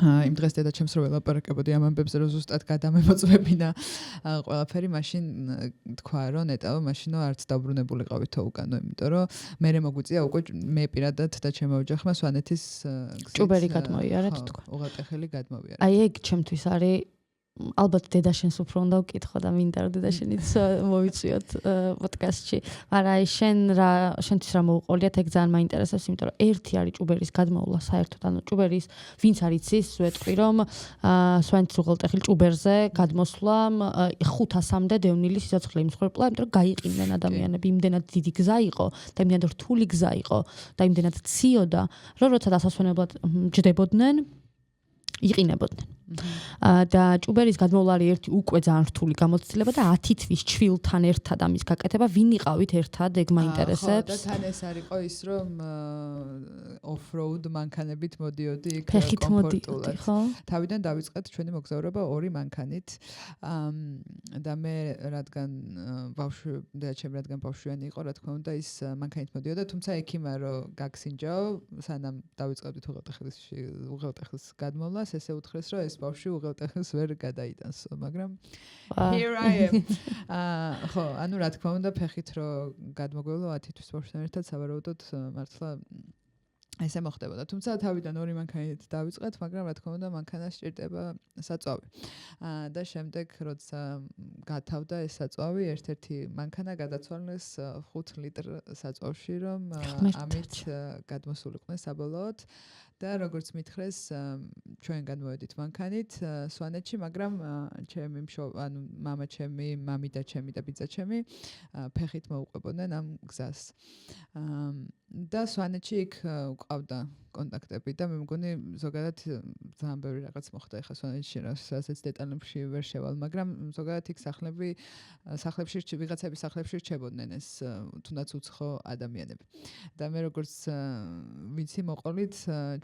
იმ დღეს დედაჩემს რო ველაპარაკებოდი ამ ამბებზე, რომ ზუსტად გადამემოწმებინა ყველაფერი, მაშინ თქვა, რომ ნეტავ მაშინო არც დაბრუნებულიყავით უკანო, იმიტომ რომ მე მოგვიწია უკვე მე პირადად და ჩემო ოჯახმა სვანეთის ჭუბერი გადმოიარეთ თქვა. უღელტეხილი გადმოვიარეთ. აი ეგ ჩემთვის არის ალბათ დედაშენს უფრო უნდა ვკითხო და მინდა რომ დედაშენიც მოვიწვიოთ პოდკასტში. მაგრამ აი შენთვის რა მოუყოლიათ, ეგ ძალიან მაინტერესებს, იმიტომ რომ ერთი არის ჭუბერის გადმოვლა საერთოდ, ანუ ჭუბერის ვინც არის იცის, ვეტყვი რომ სვანეთის უღელტეხილ ჭუბერზე გადმოსვლა 500-მდე დევნილი სიცოცხლე იმსხვერპლა, იმიტომ რომ გაიყინნენ ადამიანები, იმდენად დიდი გზა იყო და იმდენად რთული გზა იყო და იმდენად ციოდა, რომ როცა დასასვენებლად ჯდებოდნენ, იყინებოდნენ. და ჭუბერის გადმოვლა არის ერთი უკვე ძალიან რთული გამოცდილება და 10 თვის ჩვილთან ერთად ამის გაკეთება, ვინ იყავით ერთად, ეგ მაინტერესებს. და თან ეს არისო ის რომ off-road მანქანებით მოდიოდი იქ ფეხით მოდიოდი, ხო? თავიდან დავიწყეთ ჩვენი მოგზაურობა 2 მანქანით. და მე რადგან ბავშვიანი იყო, რა თქმა უნდა, ის მანქანით მოდიოდა, თუმცა ექიმა რომ გაგსინჯაო, სანამ დავიწყებდით უღელტეხილს გადმოვლას, ესე უთხრეს, რომ ეს ბავშვი უღელტეხილს ვერ გადაიტანსო, მაგრამ here I am. ხო, ანუ რა თქმა უნდა, ფეხით რო გადმოგვევლო 10 თვის ბავშვთან ერთად, სავარაუდოდ მართლა ესე მოხდებოდა. თუმცა თავიდან 2 მანქანით დავიწყეთ, მაგრამ რა თქმა უნდა, მანქანას სჭირდება საწვავი. და შემდეგ, როცა გათავდა ეს საწვავი, ერთ-ერთი მანქანა გადაცვალეს 5 ლიტრ საწვავში, რომ ამით გადმოსულიყვნენ საბოლოოდ. და როგორც მითხრეს, ჩვენ გადმოვედით მანქანით სვანეთში, მაგრამ ჩემი ანუ მამა ჩემი, მამიდა ჩემი და ბიძა ჩემი ფეხით მოუყვებოდნენ ამ გზას. და სვანეთში იქ ყავდა კონტაქტები და მე მგონი ზოგადად ძალიან ბევრი რაღაც მოხდა ახლა სვანეთში, რასაც დეტალებში ვერ შევალ, მაგრამ ზოგადად იქ სახლებში ვიღაცების სახლებში რჩებოდნენ ეს თუნდაც უცხო ადამიანები. და მე როგორც ვიცი მოყოლით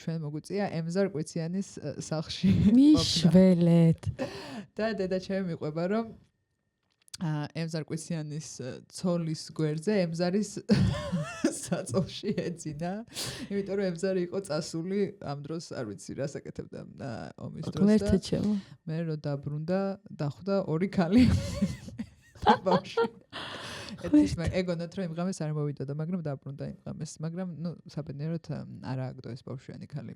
ჩვენ მოგვიწია ემზარ კვიციანის სახლში მიშველეთ. და დედა ჩემი მიყვება რომ ემზარ კვიციანის ცოლის გვერდზე ემზარის საწოლში ეძინა, იმიტომ რომ ემზარი იყო წასული ამ დროს, არ ვიცი რა საკეთებდა ომის დროს და მე რო დაბრუნდა, დახვდა 2 ქალი ბავშვი. ეგონათ რომ იმ ღამეს არ მოვიდოდა, მაგრამ დაბრუნდა იმ ღამეს, მაგრამ საბედნიეროდ არ ააგდო ეს ბავშვიანი ქალი.